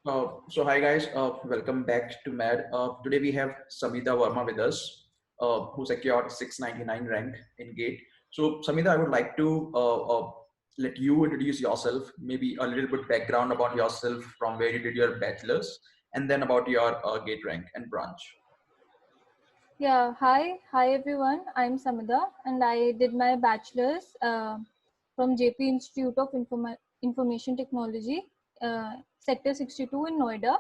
So hi guys, welcome back to MAD. Today we have Samidha Verma with us, who secured 699 rank in GATE. So Samidha, I would like to let you introduce yourself, maybe a little bit background about yourself from where you did your bachelor's, and then about your GATE rank and branch. Yeah, hi everyone. I'm Samidha and I did my bachelor's from JP Institute of Information Technology, Sector 62 in Noida.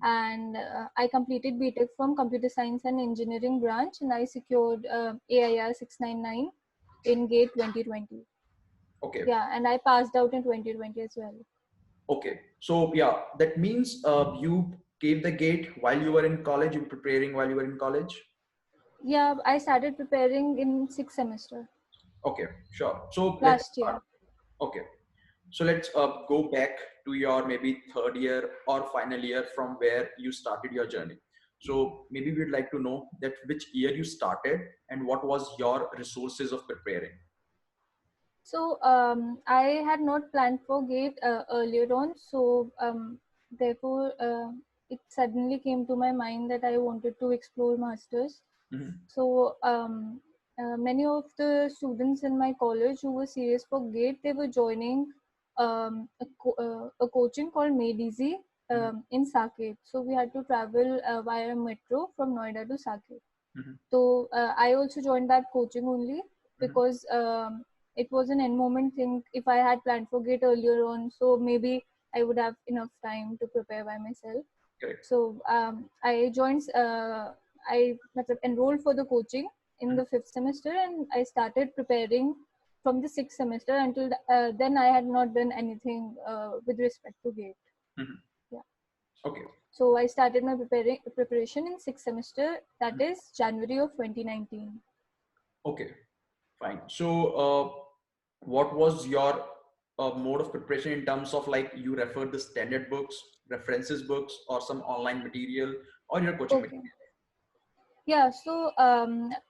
And I completed BTech from Computer Science and Engineering branch and I secured AIR 699 in GATE 2020. Okay, Yeah, and I passed out in 2020 as well. okay. So yeah, that means you gave the GATE while you were in college. You were preparing while you were in college. Yeah, I started preparing in sixth semester Okay, sure. So let's last year. start. Okay. So let's go back to your maybe third year or final year from where you started your journey. So maybe we'd like to know that which year you started and what was your resources of preparing. So I had not planned for GATE earlier on, so therefore it suddenly came to my mind that I wanted to explore masters. Mhm. So many of the students in my college who were serious for GATE, they were joining a coaching called Made Easy Mhm. in Saket. So we had to travel via metro from Noida to Saket. Mhm. So I also joined that coaching only Mhm. because it was an end moment thing. If I had planned for GATE earlier on, so maybe I would have enough time to prepare by myself. Correct. So I joined, enrolled for the coaching in Mhm. the fifth semester, and I started preparing from the sixth semester until then. I had not done anything with respect to GATE. Mhm. Yeah. Okay. So I started my preparation in sixth semester. That Mhm. is January of 2019. Okay. Fine. So, what was your mode of preparation in terms of like you referred the standard books, references books, or some online material, or your coaching Okay. material? Yeah. So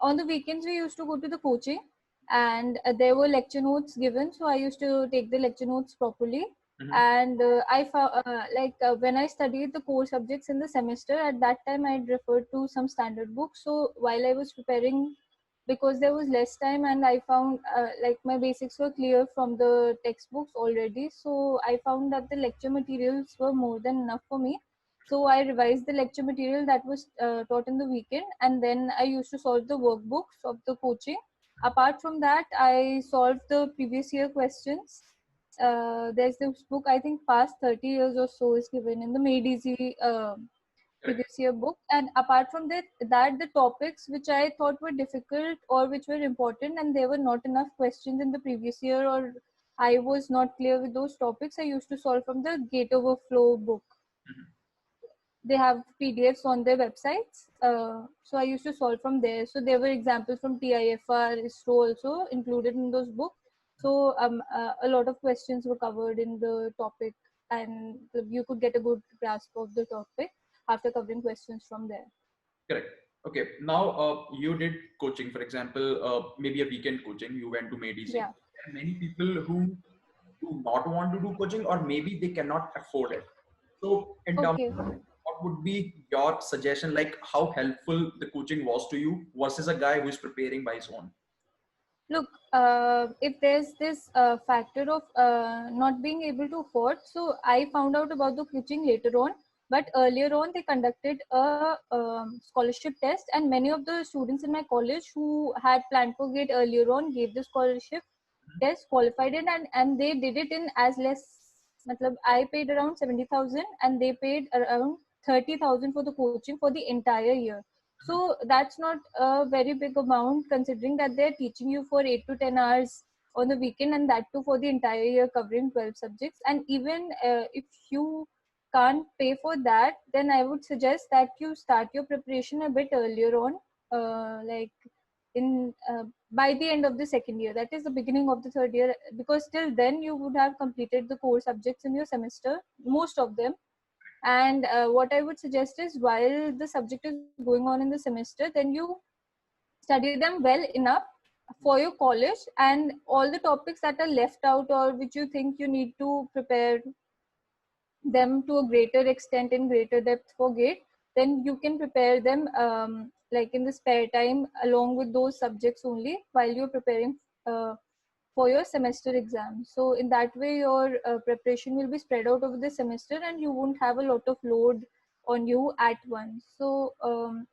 on the weekends we used to go to the coaching, and there were lecture notes given. So I used to take the lecture notes properly. Mhm. And I found when I studied the core subjects in the semester, at that time I had referred to some standard books. So while I was preparing, because there was less time, and I found like my basics were clear from the textbooks already. So I found that the lecture materials were more than enough for me. So I revised the lecture material that was taught in the weekend, and then I used to solve the workbooks of the coaching. Apart from that, I solved the previous year questions. There's this book, I think past 30 years or so is given in the Made Easy Correct. previous year book. And apart from that the topics which I thought were difficult or which were important and there were not enough questions in the previous year, or I was not clear with those topics, I used to solve from the Gate Overflow book. Mhm. They have PDFs on their websites. So I used to solve from there. So there were examples from TIFR, ISRO also included in those books. So a lot of questions were covered in the topic, and you could get a good grasp of the topic after covering questions from there. Correct. Okay. Now, you did coaching, for example, maybe a weekend coaching. You went to Made Easy. Yeah. There are many people who do not want to do coaching, or maybe they cannot afford it. So, in terms Okay. of what would be your suggestion, like how helpful the coaching was to you versus a guy who is preparing by his own? Look, if there's this factor of not being able to afford, so I found out about the coaching later on. But earlier on, they conducted a scholarship test, and many of the students in my college who had planned for GATE earlier on gave the scholarship test, qualified it, and they did it in as less. Matlab, I paid around 70,000, and they paid around 30,000 for the coaching for the entire year. So that's not a very big amount considering that they're teaching you for 8 to 10 hours on the weekend, and that too for the entire year covering 12 subjects. And even if you can't pay for that, then I would suggest that you start your preparation a bit earlier on, like in by the end of the second year, that is the beginning of the third year, because till then you would have completed the core subjects in your semester, most of them. And what I would suggest is, while the subject is going on in the semester, then you study them well enough for your college, and all the topics that are left out or which you think you need to prepare them to a greater extent in greater depth for GATE, then you can prepare them like in the spare time along with those subjects only while you're preparing for your semester exam. So in that way, your preparation will be spread out over the semester and you won't have a lot of load on you at once. So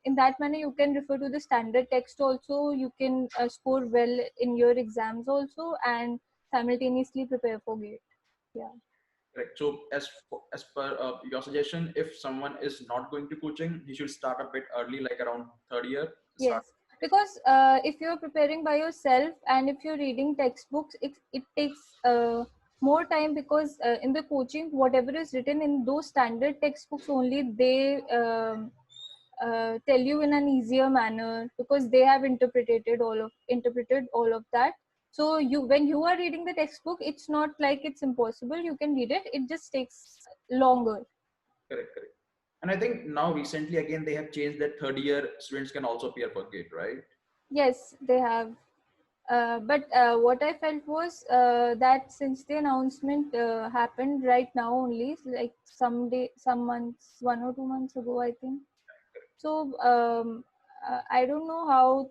in that manner, you can refer to the standard text also. You can score well in your exams also and simultaneously prepare for GATE. Yeah. Correct. So as per your suggestion, if someone is not going to coaching, he should start a bit early, like around third year. Start. Yes, because if you're preparing by yourself and if you're reading textbooks, it takes more time because in the coaching, whatever is written in those standard textbooks only, they tell you in an easier manner because they have interpreted all of that. So you when you are reading the textbook, it's not like it's impossible. You can read it. It just takes longer. Correct, correct. And I think now recently again they have changed that third year students can also appear for GATE, right? Yes, they have. But what I felt was that since the announcement happened right now only, like some months, 1 or 2 months ago, I think. So I don't know how,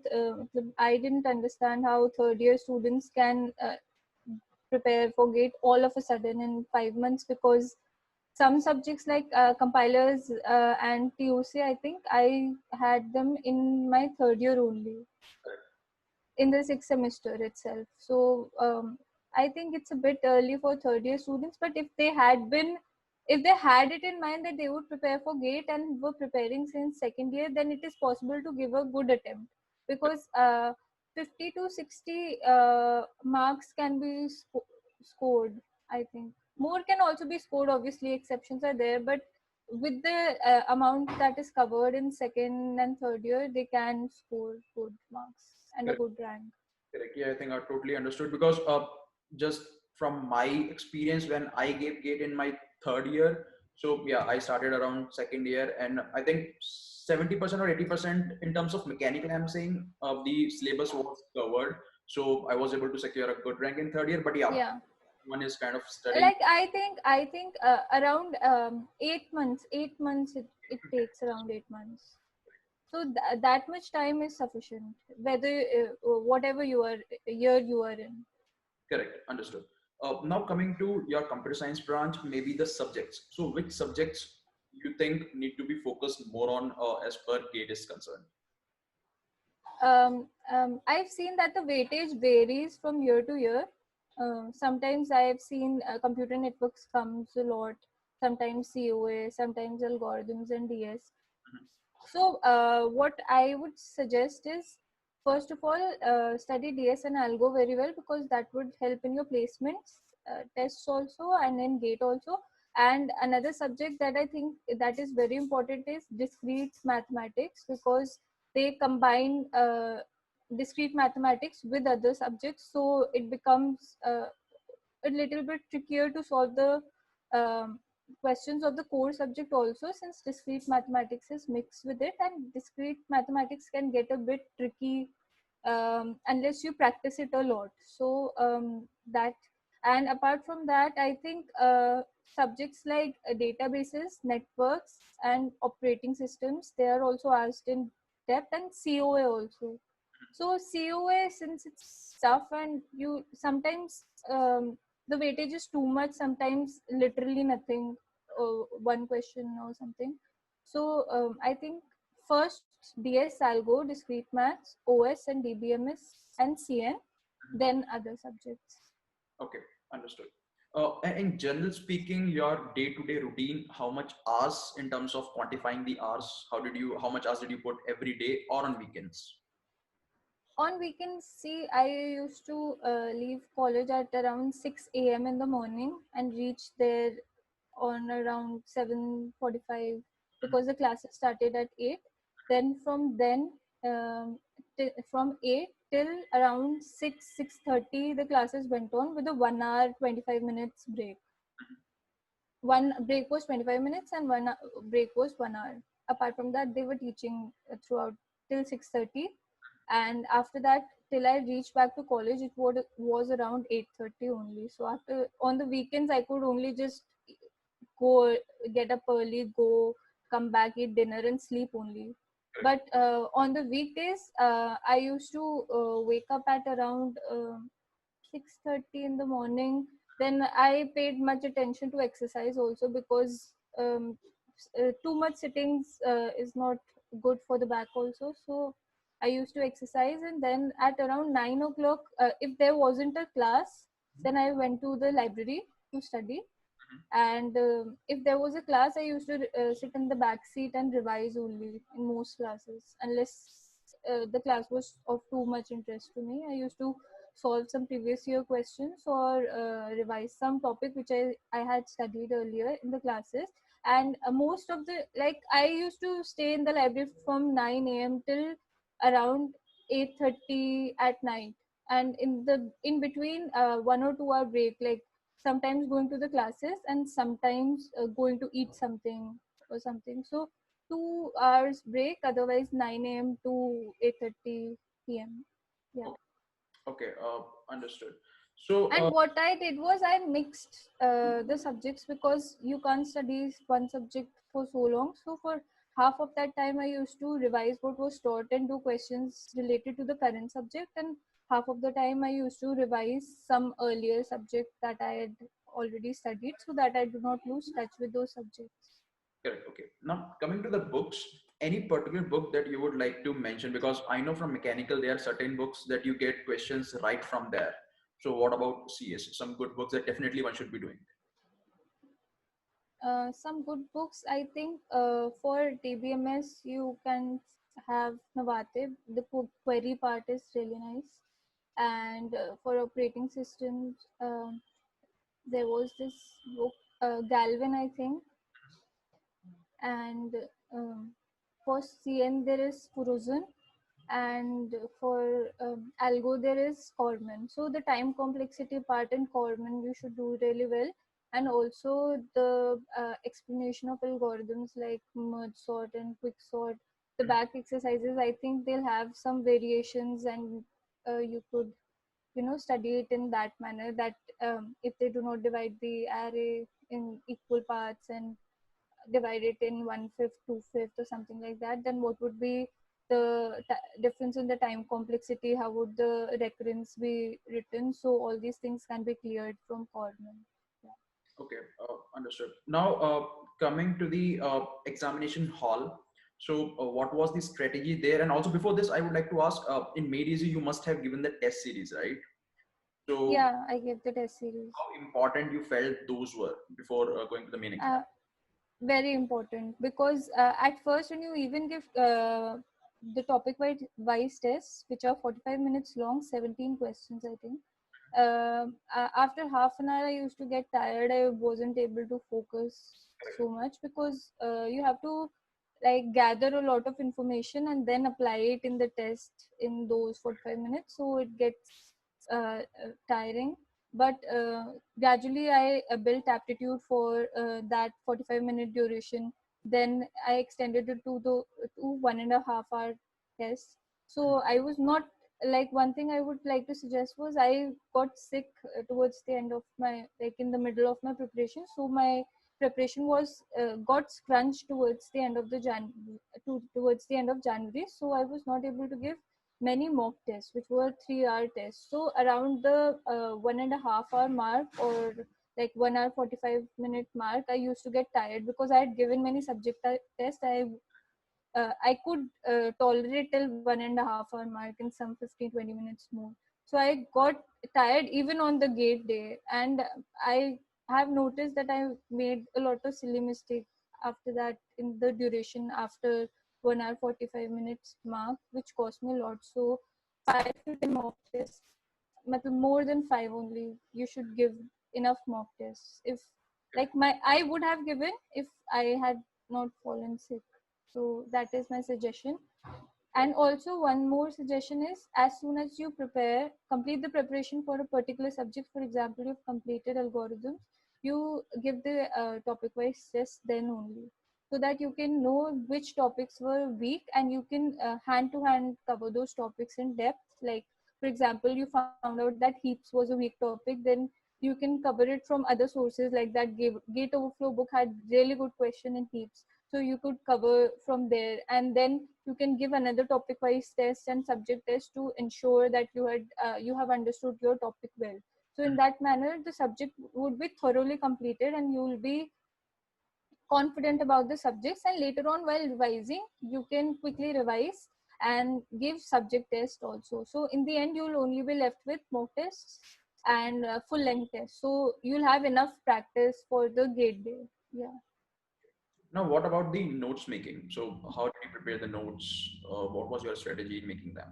I didn't understand how third year students can prepare for GATE all of a sudden in 5 months because some subjects like compilers and TOC, I think I had them in my third year only in the sixth semester itself. So I think it's a bit early for third year students, but if they had it in mind that they would prepare for GATE and were preparing since second year, then it is possible to give a good attempt because 50 to 60 marks can be scored, I think. More can also be scored, obviously, exceptions are there, but with the amount that is covered in second and third year, they can score good marks and a Correct. good rank. Correct. Yeah, I think I totally understood because just from my experience when I gave GATE in my third year, so yeah, I started around second year, and I think 70% or 80% in terms of mechanical, I'm saying, the syllabus was covered. So I was able to secure a good rank in third year. But yeah, Yeah, one is kind of studying. like I think around 8 months. 8 months it takes around 8 months. So that much time is sufficient, whether whatever year you are in. Correct. Understood. Now coming to your computer science branch, maybe the subjects. So which subjects you think need to be focused more on as per GATE is concerned? I've seen that the weightage varies from year to year. Sometimes I've seen computer networks comes a lot, sometimes COA, sometimes algorithms and DS. So what I would suggest is, first of all, study DS and Algo very well because that would help in your placements, tests also, and in GATE also. And another subject that I think that is very important is discrete mathematics because they combine discrete mathematics with other subjects, so it becomes a little bit trickier to solve the um, questions of the core subject also, since discrete mathematics is mixed with it, and discrete mathematics can get a bit tricky unless you practice it a lot. So that, and apart from that, I think subjects like databases, networks, and operating systems, they are also asked in depth, and COA also. So COA, since it's tough and you sometimes the weightage is too much, sometimes literally nothing, one question or something. So I think first DS, Algo, discrete maths, OS and DBMS and CN, then other subjects. Okay, understood. And in general speaking, your day-to-day routine, how much hours in terms of quantifying the hours? How much hours did you put every day or on weekends? On weekends, see, I used to leave college at around 6 a.m. in the morning and reach there on around 7:45 because the classes started at 8. Then um, from 8 till around 6:30 the classes went on with a 1 hour 25 minutes break. One break was 25 minutes and break was 1 hour. Apart from that, they were teaching throughout till 6:30, and after that till I reached back to college, it was around 8:30 only. So after on the weekends, I could only just go, get up early, go, come back, eat dinner, and sleep only. But on the weekdays, I used to wake up at around 6:30 in the morning. Then I paid much attention to exercise also, because too much sittings is not good for the back also. So I used to exercise, and then at around 9 o'clock, if there wasn't a class, then I went to the library to study. And if there was a class, I used to sit in the back seat and revise only in most classes, unless the class was of too much interest to me. I used to solve some previous year questions, or revise some topic which I had studied earlier in the classes. And most of the, like, I used to stay in the library from 9 a.m. till around 8:30 at night. And in between, 1 or 2 hour break, like sometimes going to the classes, and sometimes going to eat something or something. So 2 hours break, otherwise 9 a.m. to 8:30 p.m. Yeah. Okay, okay, understood. So, And what I did was I mixed the subjects, because you can't study one subject for so long. So for half of that time, I used to revise what was taught and do questions related to the current subject, and half of the time I used to revise some earlier subject that I had already studied, so that I do not lose touch with those subjects. correct. Okay. Now, coming to the books, any particular book that you would like to mention? Because I know from mechanical, there are certain books that you get questions right from there. So, what about CS? Some good books that definitely one should be doing. Some good books, I think, for TBMS, you can have Navate. The query part is really nice. And for operating systems, there was this book, Galvin, I think. And um, for CN, there is Furuzen. And for algo, there is Corman. So the time complexity part in Corman you should do really well. And also the explanation of algorithms like merge sort and quick sort, the back exercises, I think they'll have some variations, and you could, study it in that manner, that if they do not divide the array in equal parts and divide it in 1/5, 2/5, or something like that, then what would be the difference in the time complexity? How would the recurrence be written? So all these things can be cleared from Corman. Yeah. Okay, understood. Now, coming to the examination hall. So, what was the strategy there? And also, before this, I would like to ask, in Made Easy, you must have given the test series, right? So, Yeah, I gave the test series. how important you felt those were before going to the main exam? Uh, Very important, because at first, when you even give the topic wise tests, which are 45 minutes long, 17 questions, I think. After half an hour, I used to get tired. I wasn't able to focus so much, because you have to like gather a lot of information and then apply it in the test in those 45 minutes. So it gets tiring. But gradually, I built aptitude for that 45-minute duration. Then I extended it to 1.5 hour test. So I was not, like, one thing I would like to suggest was I got sick towards the end of my, like, in the middle of my preparation. So my preparation was got scrunched towards the end of towards the end of January. So I was not able to give many mock tests, which were 3 hour tests. So around the 1.5 hour mark, or like 1 hour 45-minute mark, I used to get tired, because I had given many subject tests. I could tolerate till 1.5 hour mark in some 15 20 minutes more. So I got tired even on the gate day, and I have noticed that I made a lot of silly mistakes after that in the duration after 1 hour 45 minutes mark, which cost me a lot. So 5 to 10 mock tests, more than five only. You should give enough mock tests. If, like, I would have given if I had not fallen sick. So that is my suggestion. And also one more suggestion is, as soon as you complete the preparation for a particular subject. For example, you've completed algorithms, you give the topic wise test then only, so that you can know which topics were weak, and you can hand to hand cover those topics in depth. Like, for example, you found out that heaps was a weak topic, then you can cover it from other sources, like that gate overflow book had really good question in heaps, so you could cover from there, and then you can give another topic wise test and subject test to ensure that you have understood your topic well. So in that manner the subject would be thoroughly completed and you will be confident about the subjects, and later on while revising you can quickly revise and give subject test also. So in the end you will only be left with mock tests and full length tests, so you'll have enough practice for the gate day. Yeah. Now, what about the notes making? So, how did you prepare the notes? What was your strategy in making them?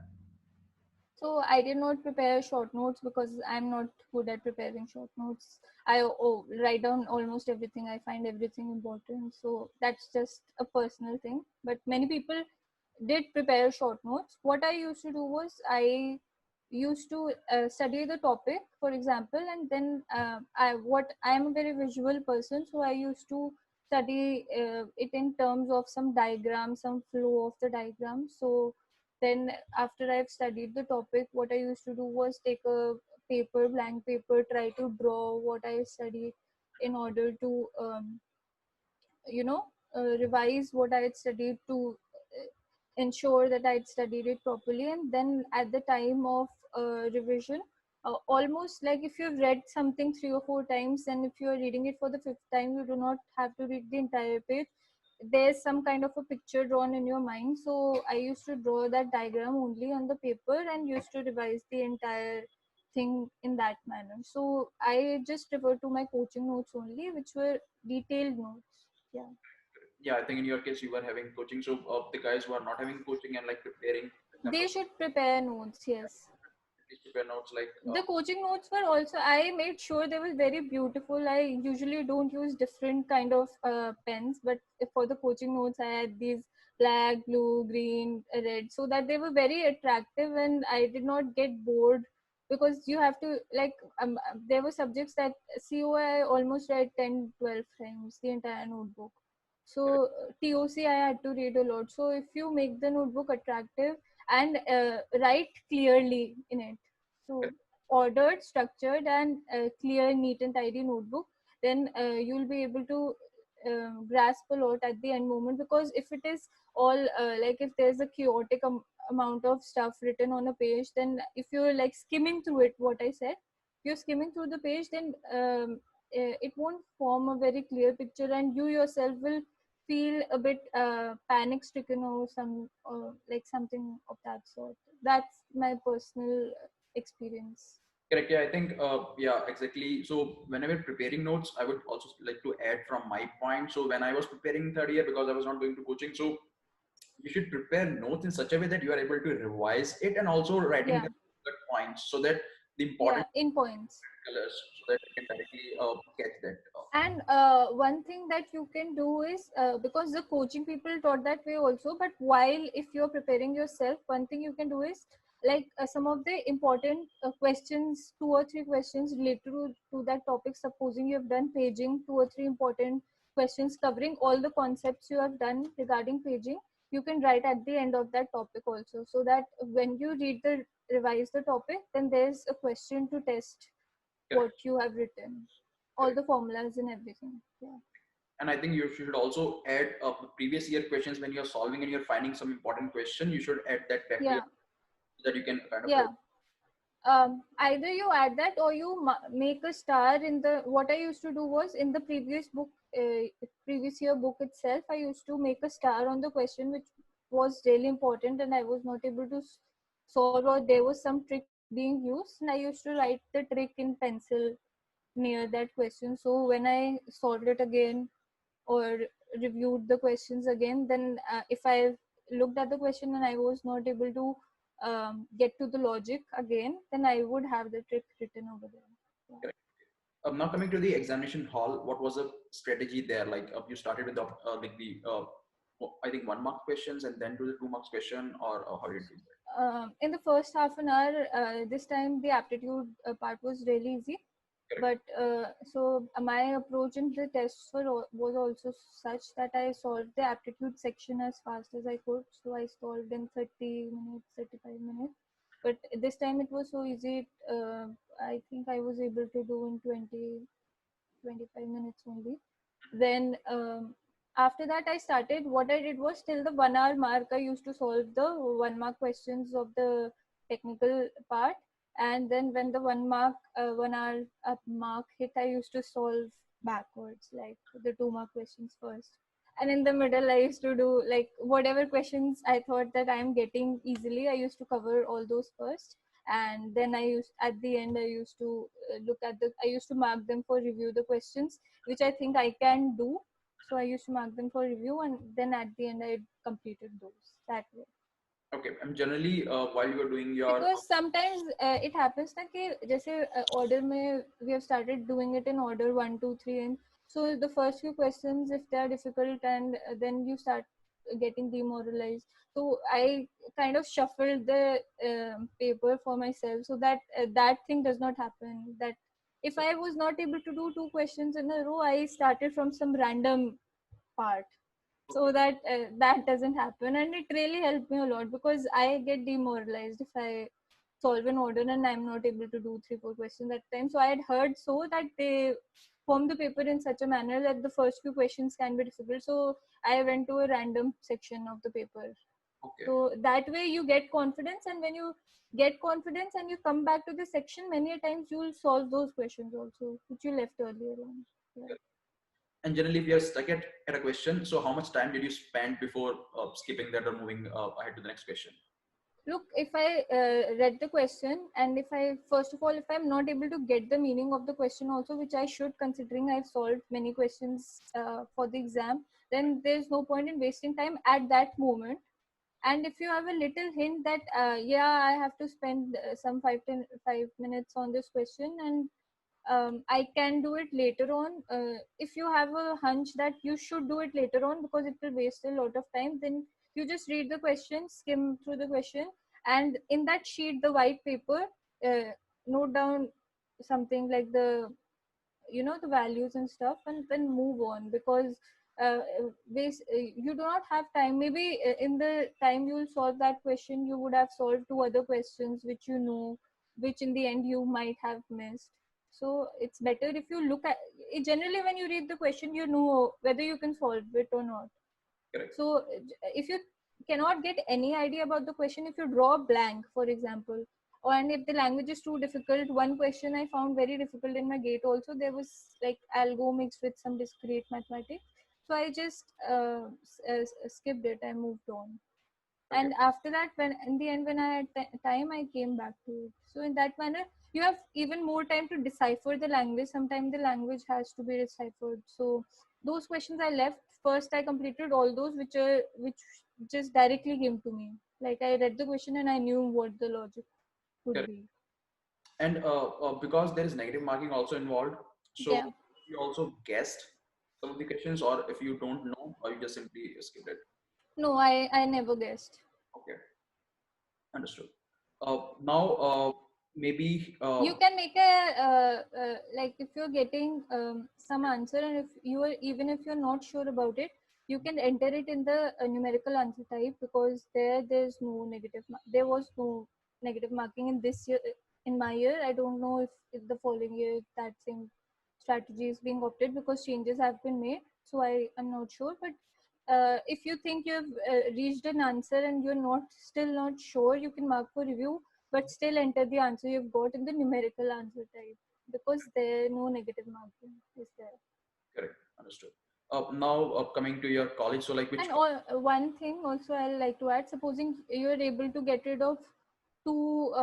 So I did not prepare short notes because I'm not good at preparing short notes. I write down almost everything. I find everything important. So that's just a personal thing. But many people did prepare short notes. What I used to do was I used to study the topic, for example, and then I am a very visual person, so I used to study it in terms of some diagram, some flow of the diagram. So then after I've studied the topic, what I used to do was take a paper, blank paper, try to draw what I studied in order to revise what I had studied, to ensure that I had studied it properly. And then at the time of revision, almost like if you've read something 3 or 4 times, and if you're reading it for the fifth time, you do not have to read the entire page. There's some kind of a picture drawn in your mind. So I used to draw that diagram only on the paper and used to revise the entire thing in that manner. So I just refer to my coaching notes only, which were detailed notes. Yeah. Yeah, I think in your case you were having coaching. So, the guys who are not having coaching and like preparing, for example, They should prepare notes, yes. at least prepare notes like, The coaching notes were also, I made sure they were very beautiful. I usually don't use different kind of pens, but for the coaching notes I had these black, blue, green, red, so that they were very attractive and I did not get bored. Because you have to like there were subjects that COI almost read 10, 12 times the entire notebook. So TOC I had to read a lot. So if you make the notebook attractive and write clearly in it, so ordered, structured, and clear, neat, and tidy notebook, then you'll be able to grasp a lot at the end moment. Because if it is all like if there's a chaotic amount of stuff written on a page, then if you're like skimming through it, what I said, you're skimming through the page, then it won't form a very clear picture, and you yourself will feel a bit panic stricken or like something of that sort. That's my personal experience. correct. Yeah, I think, yeah, exactly. So, whenever preparing notes, I would also like to add from my point. So, when I was preparing third year, because I was not going to coaching, so you should prepare notes in such a way that you are able to revise it and also writing Yeah, the good points so that the yeah, important in points. colors so that you can directly catch that. And one thing that you can do is because the coaching people taught that way also, but while if you're preparing yourself, one thing you can do is like some of the important questions, 2 or 3 questions related to that topic. Supposing you have done paging, 2 or 3 important questions covering all the concepts you have done regarding paging, you can write at the end of that topic also, so that when you revise the topic, then there's a question to test what Correct. you have written, all Correct. the formulas and everything. Yeah. And I think you should also add previous year questions when you're solving and you're finding some important question. You should add that back to your Yeah. so that you can kind of Yeah. Either you add that or you make a star in the. What I used to do was in the previous book, previous year book itself, I used to make a star on the question which was really important and I was not able to solve, or there was some trick being used, and I used to write the trick in pencil near that question. So when I solved it again or reviewed the questions again, then if I looked at the question and I was not able to get to the logic again, then I would have the trick written over there. Yeah. correct. Now coming to the examination hall, what was the strategy there? Like you started with the like the I think 1 mark questions and then to the 2 marks question, or how did you do that? In the first half an hour, this time the aptitude part was really easy. Correct. But so my approach in the tests was also such that I solved the aptitude section as fast as I could. So I solved in 30 minutes, 35 minutes. But this time it was so easy. I think I was able to do in 25 minutes only. Then after that I started, what I did was till the 1 hour mark I used to solve the 1 mark questions of the technical part, and then when the 1 hour mark hit, I used to solve backwards, like the 2 mark questions first, and in the middle I used to do like whatever questions I thought that I'm getting easily, I used to cover all those first, and then I used at the end I used to I used to mark them for review, the questions which I think I can do. So I used to mark them for review, and then at the end I completed those that way. Okay, and generally while you are doing your Because sometimes it happens that जैसे order में we have started doing it in order 1, 2, 3, and so the first few questions, if they are difficult, and then you start getting demoralized. So I kind of shuffled the paper for myself so that that thing does not happen. That if I was not able to do two questions in a row, I started from some random part, so okay, that that doesn't happen, and it really helped me a lot because I get demoralized if I solve an order and I'm not able to do 3 4 questions at a time. So I had heard so that they form the paper in such a manner that the first few questions can be difficult, so I went to a random section of the paper. okay, So that way you get confidence, and when you get confidence and you come back to the section, many a times you'll solve those questions also which you left earlier on. Yeah. okay. And generally, if you're stuck at a question, so how much time did you spend before skipping that or moving ahead to the next question? Look, if I read the question, and if I, first of all, if I'm not able to get the meaning of the question also, which I should, considering I've solved many questions for the exam, then there's no point in wasting time at that moment. And if you have a little hint that yeah, I have to spend some 5 minutes on this question, and I can do it later on. If you have a hunch that you should do it later on because it will waste a lot of time, then you just read the question, skim through the question, and in that sheet, the white paper, uh, note down something like the values and stuff, and then move on, because you do not have time. Maybe in the time you will solve that question, you would have solved 2 other questions which you know, which in the end you might have missed. So it's better if you look at it. Generally, when you read the question, you know whether you can solve it or not. Correct. So if you cannot get any idea about the question, if you draw a blank, for example, or and if the language is too difficult, one question I found very difficult in my gate also, there was like algo mixed with some discrete mathematics. So I just skipped it. I moved on, Okay. and after that, when in the end when I had time, I came back to it. So in that manner you have even more time to decipher the language. Sometimes the language has to be deciphered, so those questions I left first. I completed all those which just directly came to me, like I read the question and I knew what the logic would Correct. be. And because there is negative marking also involved, so Yeah. you also guessed some of the questions, or if you don't know, or you just simply skipped it. No, I never guessed. Okay, understood. Now, maybe You can make a like if you're getting some answer, and if you are, even if you're not sure about it, you can enter it in the numerical answer type, because there's no there was no negative marking in this year. In my year, I don't know if the following year that same strategy is being opted, because changes have been made, so I am not sure. But if you think you've reached an answer and you're not still not sure, you can mark for review, but still enter the answer you've got in the numerical answer type, because there no negative marking is there. correct, understood. Now, coming to your college, so like which And all, one thing also I'll like to add, supposing you're able to get rid of two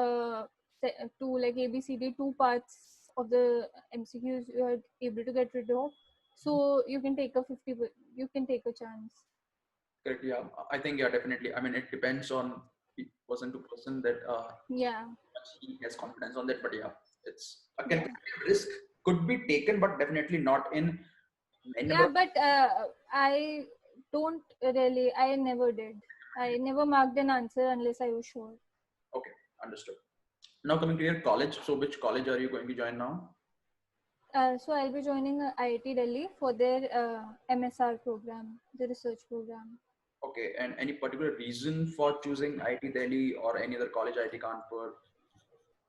two like ABCD, two parts of the MCQs you are able to get rid of, so you can take a 50, you can take a chance. correct? Yeah, I think yeah, definitely. I mean, it depends on person to person that Yeah. he has confidence on that. But yeah, it's a Yeah. calculated risk could be taken, but definitely not in many number Yeah, of. but I don't really, I never did. I never marked an answer unless I was sure. Okay, understood. Now coming to your college, so which college are you going to join now? So I'll be joining IIT Delhi for their MSR program, the research program. Okay, and any particular reason for choosing IIT Delhi or any other college, IIT Kanpur,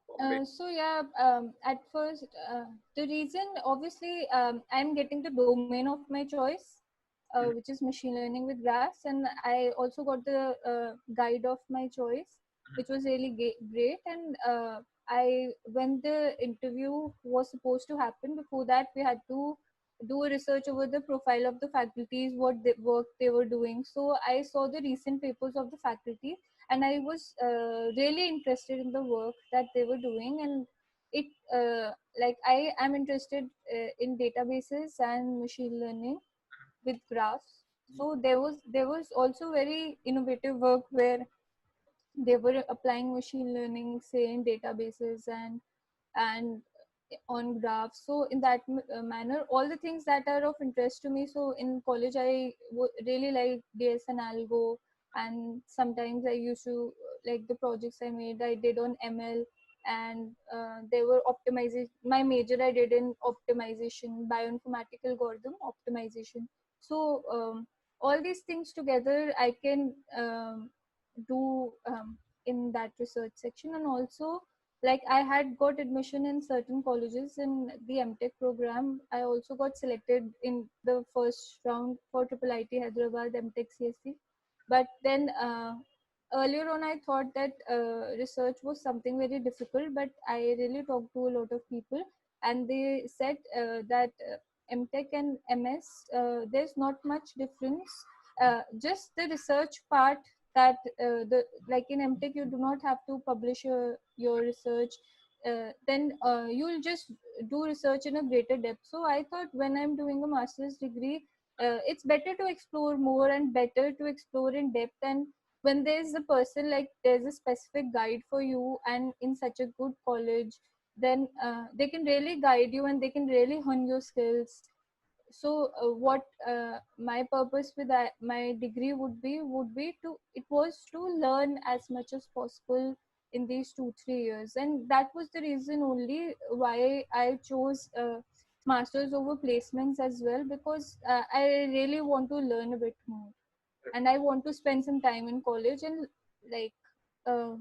Bombay? So yeah, at first, the reason obviously I'm getting the domain of my choice, Mhm. which is machine learning with graphs, and I also got the guide of my choice, which was really great. And I when the interview was supposed to happen, before that we had to do a research over the profile of the faculties, what work they were doing. So I saw the recent papers of the faculty, and I was really interested in the work that they were doing. And it like I am interested in databases and machine learning with graphs. So there was also very innovative work where they were applying machine learning, say, in databases and on graphs. So in that manner, all the things that are of interest to me. So in college I really like DS and algo, and sometimes I used to like the projects I did on ML. And they were optimization. My major I did in optimization, bioinformatical algorithm optimization. So all these things together I can do in that research section. And also, like, I had got admission in certain colleges in the MTech program. I also got selected in the first round for Triple IT Hyderabad MTech CSE. But then earlier on I thought that research was something very difficult, but I really talked to a lot of people, and they said that MTech and MS, there's not much difference. Just the research part, that the like in MTech you do not have to publish your research. Then you'll just do research in a greater depth. So I thought when I'm doing a master's degree, it's better to explore more and better to explore in depth. And when there's a person, like there's a specific guide for you and in such a good college, then they can really guide you and they can really hone your skills. So what my purpose with my degree would be to it was to learn as much as possible in these 2-3 years. And that was the reason only why I chose masters over placements as well, because I really want to learn a bit more, and I want to spend some time in college and like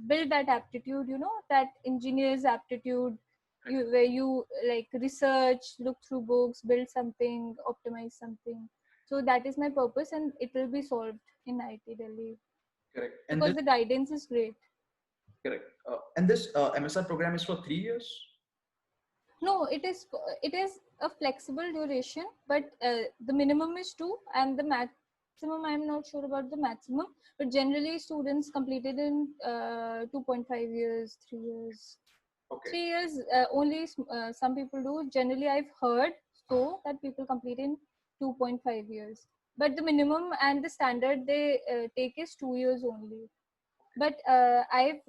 build that aptitude, that engineer's aptitude, where you like research, look through books, build something, optimize something. So that is my purpose, and it will be solved in IT Delhi Correct. And because this the guidance is great. correct. And this MSR program is for 3 years. No, it is a flexible duration, but the minimum is 2, and the maximum I'm not sure about the maximum, but generally students completed in 2.5 years, 3 years. Okay. 3 years only some people do. Generally, I've heard so that people complete in 2.5 years, but the minimum and the standard they take is 2 years only. But I've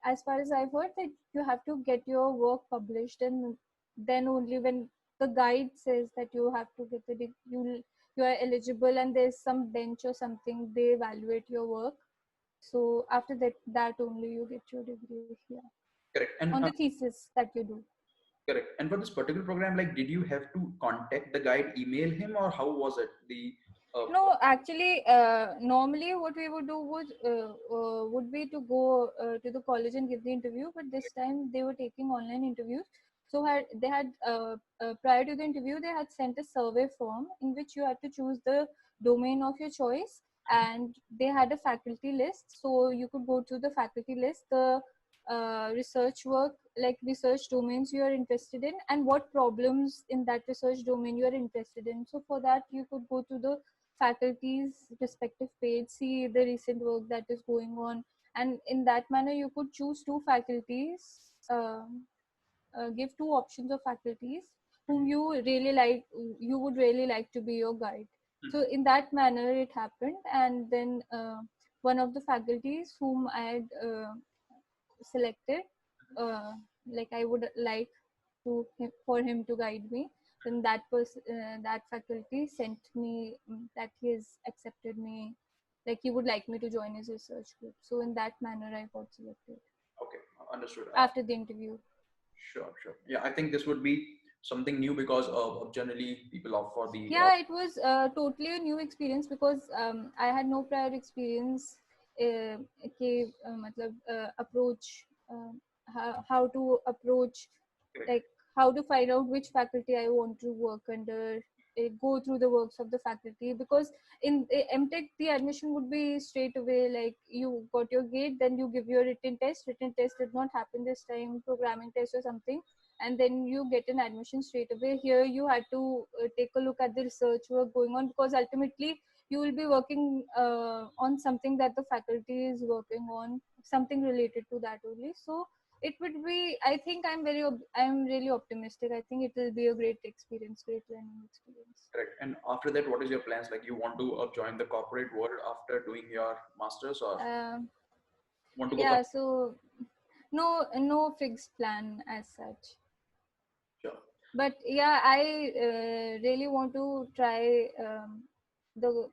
as far as I've heard, that you have to get your work published, and then only when the guide says that you have to get you are eligible, and there's some bench or something, they evaluate your work. So after that only you get your degree here Correct. on the thesis that you do. Correct. And for this particular program, like, did you have to contact the guide, email him, or how was it? No, actually, normally what we would do would be to go to the college and give the interview. But this time they were taking online interviews. So they had prior to the interview, they had sent a survey form in which you had to choose the domain of your choice, and they had a faculty list. So you could go to the faculty list, the research work, like research domains you are interested in, and what problems in that research domain you are interested in. So for that, you could go to the faculty's respective page, see the recent work that is going on, and in that manner you could choose two faculties, give two options of faculties whom you would really like to be your guide. So in that manner it happened. And then one of the faculties whom I had selected, uh, like I would like for him to guide me. Then that faculty sent me that he has accepted me, like he would like me to join his research group. So in that manner I got selected Okay, understood. after the interview. Sure, sure. Yeah, I think this would be something new because generally people opt for the Yeah, it was totally a new experience because I had no prior experience के मतलब approach how to approach, correct, like how to find out which faculty I want to work under, go through the works of the faculty, because in MTech the admission would be straight away, like you got your gate, then you give your written test did not happen this time, programming test or something, and then you get an admission straight away. Here you had to take a look at the research work going on, because ultimately you will be working on something that the faculty is working on, something related to that only. So it would be, I think I'm really optimistic. I think it will be a great experience, great learning experience. correct. And after that, what is your plans? Like, you want to join the corporate world after doing your masters, or um, want to go for? yeah, so no fixed plan as such, Sure. but yeah, I really want to try the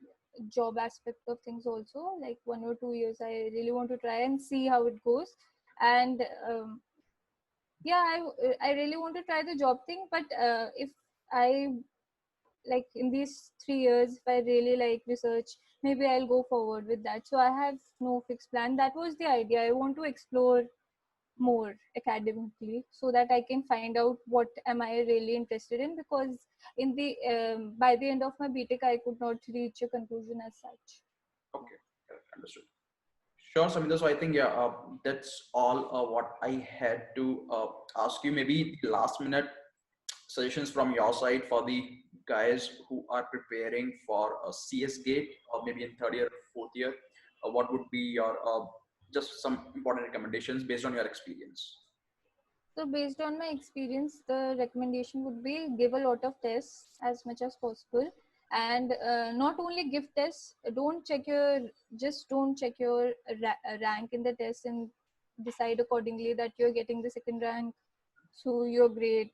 job aspect of things also, like 1 or 2 years I really want to try and see how it goes. And yeah, I really want to try the job thing, but if I, like in these 3 years, if I really like research, maybe I'll go forward with that. So I have no fixed plan. That was the idea. I want to explore more academically so that I can find out what am I really interested in, because in the by the end of my BTech I could not reach a conclusion as such. Okay, correct, understood. Sure, Samita. So I think, yeah, that's all what I had to ask you. Maybe the last minute suggestions from your side for the guys who are preparing for a CS Gate, or maybe in third year, fourth year. What would be your just some important recommendations based on your experience? So based on my experience, the recommendation would be give a lot of tests as much as possible, and not only give tests. Don't check your rank in the test and decide accordingly that you're getting the second rank, so you're great.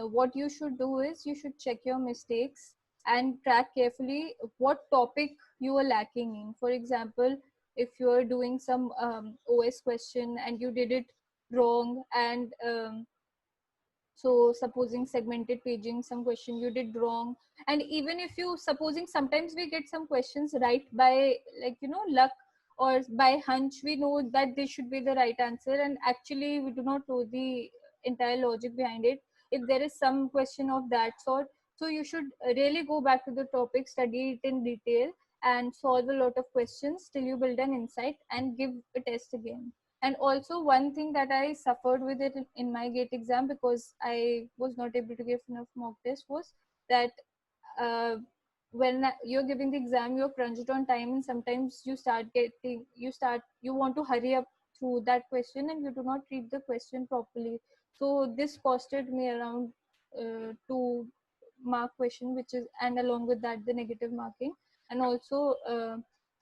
What you should do is you should check your mistakes and track carefully what topic you are lacking in. For example, if you're doing some OS question and you did it wrong, and so supposing segmented paging, some question you did wrong, and even if you supposing, sometimes we get some questions right by, like, luck, or by hunch we know that this should be the right answer, and actually we do not know the entire logic behind it. If there is some question of that sort, so you should really go back to the topic, study it in detail, and solve a lot of questions till you build an insight and give a test again. And also, one thing that I suffered with it in my GATE exam, because I was not able to give enough mock test, was that when you're giving the exam, you're crunched on time, and sometimes you want to hurry up through that question, and you do not read the question properly. So this costed me around 2 mark question, which is, and along with that the negative marking. And also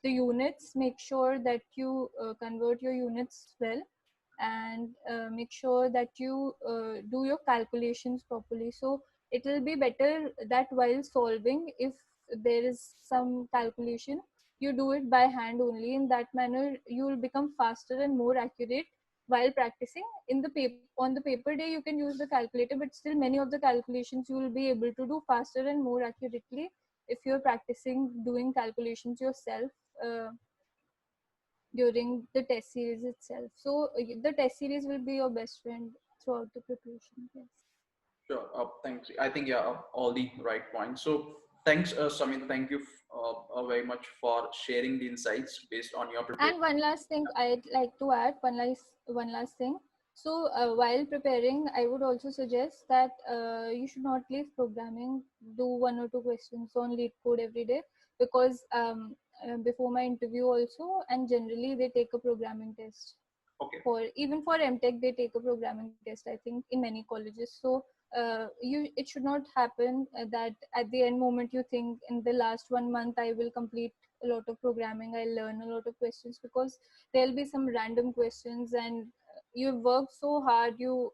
the units, make sure that you convert your units well, and make sure that you do your calculations properly. So it will be better that while solving, if there is some calculation, you do it by hand only. In that manner you will become faster and more accurate while practicing. In the paper, on the paper day, you can use the calculator, but still many of the calculations you will be able to do faster and more accurately if you're practicing doing calculations yourself during the test series itself. So the test series will be your best friend throughout the preparation. Yes. Sure. Thanks. I think, yeah, all the right points. So thanks, Samita. Thank you very much for sharing the insights based on your preparation. And one last thing I'd like to add, one last thing. So while preparing, I would also suggest that you should not leave programming. Do 1 or 2 questions on lead code every day, because before my interview also, and generally they take a programming test. Okay. For even for MTech, they take a programming test, I think, in many colleges. So it should not happen that at the end moment you think in the last 1 month I will complete a lot of programming, I'll learn a lot of questions, because there'll be some random questions, and you work so hard, you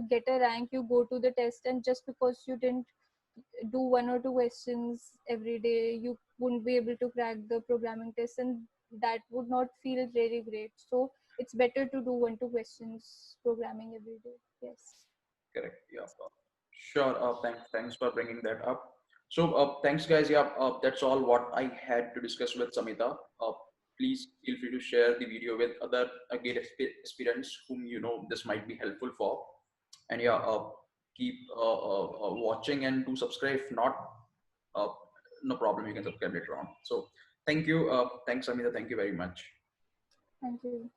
get a rank, you go to the test, and just because you didn't do 1 or 2 questions every day, you wouldn't be able to crack the programming test, and that would not feel very great. So it's better to do 1 2 questions programming every day. Yes. Correct. Yeah. Sure. Thanks for bringing that up. So, thanks, guys. Yeah, that's all what I had to discuss with Samita. Please feel free to share the video with other GATE aspirants whom you know this might be helpful for. And yeah, keep watching and do subscribe. If not, uh, no problem. You can subscribe later on. So, thank you. Thanks, Samita. Thank you very much. Thank you.